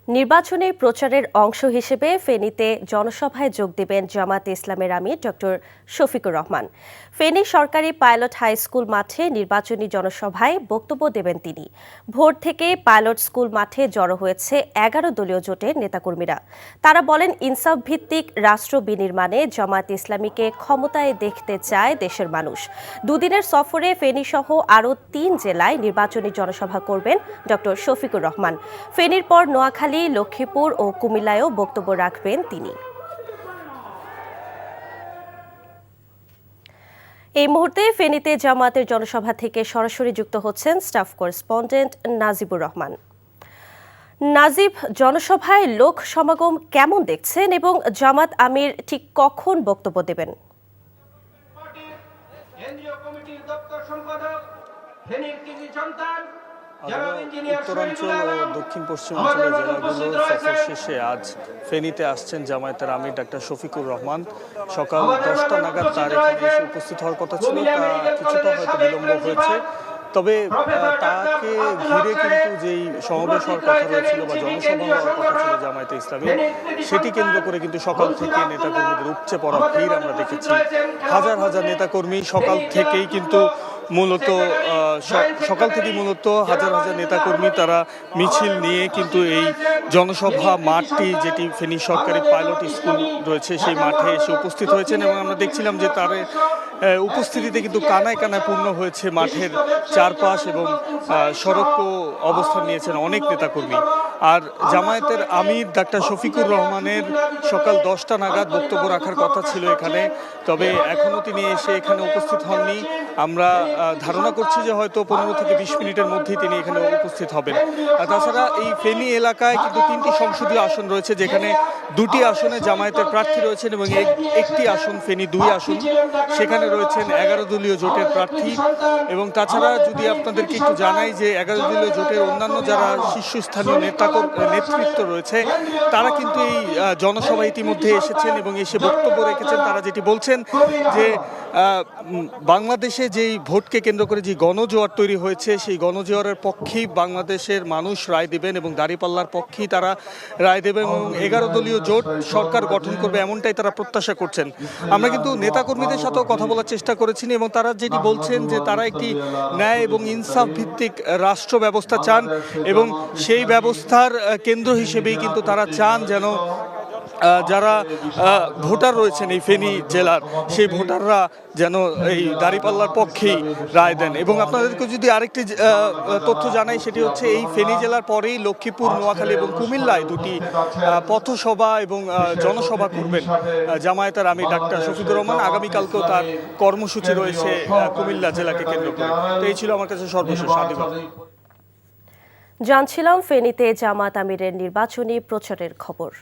নির্বাচনী প্রচারের অংশ হিসেবে ফেনীতে জনসভায় যোগ দেবেন জামায়াতে ইসলামের আমির ডক্টর শফিকুর রহমান। ফেনী সরকারি পাইলট হাই স্কুল মাঠে নির্বাচনী জনসভায় বক্তব্য দেবেন তিনি। ভোর থেকে পাইলট স্কুল মাঠে জড়ো হয়েছে ১১ দলীয় জোটের নেতাকর্মীরা। তারা বলেন, ইনসাফ ভিত্তিক রাষ্ট্র বিনির্মাণে জামায়াতে ইসলামীকে ক্ষমতায় দেখতে চায় দেশের মানুষ। দুদিনের সফরে ফেনী সহ আরও ৩ জেলায় নির্বাচনী জনসভা করবেন ডক্টর শফিকুর রহমান। ফেনীর পর নোয়াখালী, লক্ষ্মীপুর ও কুমিল্লায়ও বক্তব্য রাখবেন তিনি। এই মুহূর্তে ফেনীতে জামায়াতের জনসভা থেকে সরাসরি যুক্ত হচ্ছেন স্টাফ করেসপন্ডেন্ট নাজিবুর রহমান। নাজিব, জনসভায় লোক সমাগম কেমন দেখছেন এবং জামাত আমির ঠিক কখন বক্তব্য দেবেন? উত্তরাঞ্চল ও দক্ষিণ পশ্চিমাঞ্চলের জেলাগুলো সফর শেষে আজ ফেনীতে আসছেন জামায়াতের আমির ডাক্তার শফিকুর রহমান। সকাল 10টা নাগাদ তার এখানে এসে উপস্থিত হওয়ার কথা ছিল, তা কিছুটা হয়তো বিলম্ব হয়েছে। তবে তাকে ঘিরে কিন্তু যেই সমাবেশ হওয়ার কথা রয়েছিল বা জনসভা হওয়ার কথা ছিল জামায়াতে ইসলামী, সেটি কেন্দ্র করে কিন্তু সকাল থেকে নেতাকর্মীদের উপচে পড়া ভিড় আমরা দেখেছি। হাজার হাজার নেতাকর্মী সকাল থেকেই মূলত হাজার হাজার নেতাকর্মী তারা মিছিল নিয়ে কিন্তু এই জনসভা মাঠটি, যেটি ফেনী সরকারি পাইলট স্কুল রয়েছে, সেই মাঠে এসে উপস্থিত হয়েছেন। এবং আমরা দেখছিলাম যে তার উপস্থিতিতে কিন্তু কানায় কানায় পূর্ণ হয়েছে মাঠের চারপাশ, এবং সড়কও অবস্থান নিয়েছেন অনেক নেতাকর্মী। আর জামায়াতের আমির ডাক্তার শফিকুর রহমানের সকাল 10টা নাগাদ বক্তব্য রাখার কথা ছিল এখানে, তবে এখনও তিনি এসে এখানে উপস্থিত হননি। আমরা ধারণা করছি যে হয়তো 15 থেকে 20 মিনিটের মধ্যেই তিনি এখানে উপস্থিত হবেন। তাছাড়া এই ফেনী এলাকায় কিন্তু 3টি সংসদীয় আসন রয়েছে, যেখানে 2টি আসনে জামায়াতের প্রার্থী রয়েছেন এবং একটি আসন ফেনী 2 আসন, সেখানে রয়েছেন 11 দলীয় জোটের প্রার্থী। এবং তাছাড়া যদি আপনাদেরকে একটু জানাই যে 11 দলীয় জোটের অন্যান্য যারা শীর্ষস্থানীয় নেতৃত্ব রয়েছে, তারা কিন্তু এই জনসভা ইতিমধ্যে এসেছেন এবং এসে বক্তব্য রেখেছেন। তারা যেটি বলছেন যে বাংলাদেশে যেই ভোটকে কেন্দ্র করে যে গণজোয়ার তৈরি হয়েছে, সেই গণজোয়ারের পক্ষেই বাংলাদেশের মানুষ রায় দেবেন এবং দাঁড়িপাল্লার পক্ষেই তারা রায় দেবেন এবং 11 দলীয় জোট সরকার গঠন করবে, এমনটাই তারা প্রত্যাশা করছেন। আমরা কিন্তু নেতাকর্মীদের সাথেও কথা বলার চেষ্টা করেছি এবং তারা যেটি বলছেন যে তারা একটি ন্যায় এবং ইনসাফ ভিত্তিক রাষ্ট্র ব্যবস্থা চান এবং সেই ব্যবস্থার কেন্দ্র হিসেবেই কিন্তু তারা চান যেন যারা ভোটার রয়েছেন এই ফেনী জেলার, সেই ভোটাররা যেন এই দাঁড়িপাল্লার পক্ষেই রায় দেন। এবং আপনাদেরকে যদি আরেকটি তথ্য জানাই, সেটি হচ্ছে এই ফেনী জেলার পরেই লক্ষ্মীপুর, নোয়াখালী এবং কুমিল্লায় 2টি পথসভা এবং জনসভা করবেন জামায়াতের আমির ডাক্তার শফিকুর রহমান। আগামীকালকেও তার কর্মসূচি রয়েছে কুমিল্লা জেলাকে কেন্দ্র করে। তো এই ছিল আমার কাছে সর্বশেষ আদিবাদ। জানছিলাম ফেনীতে জামায়াত আমিরের নির্বাচনী প্রচারের খবর।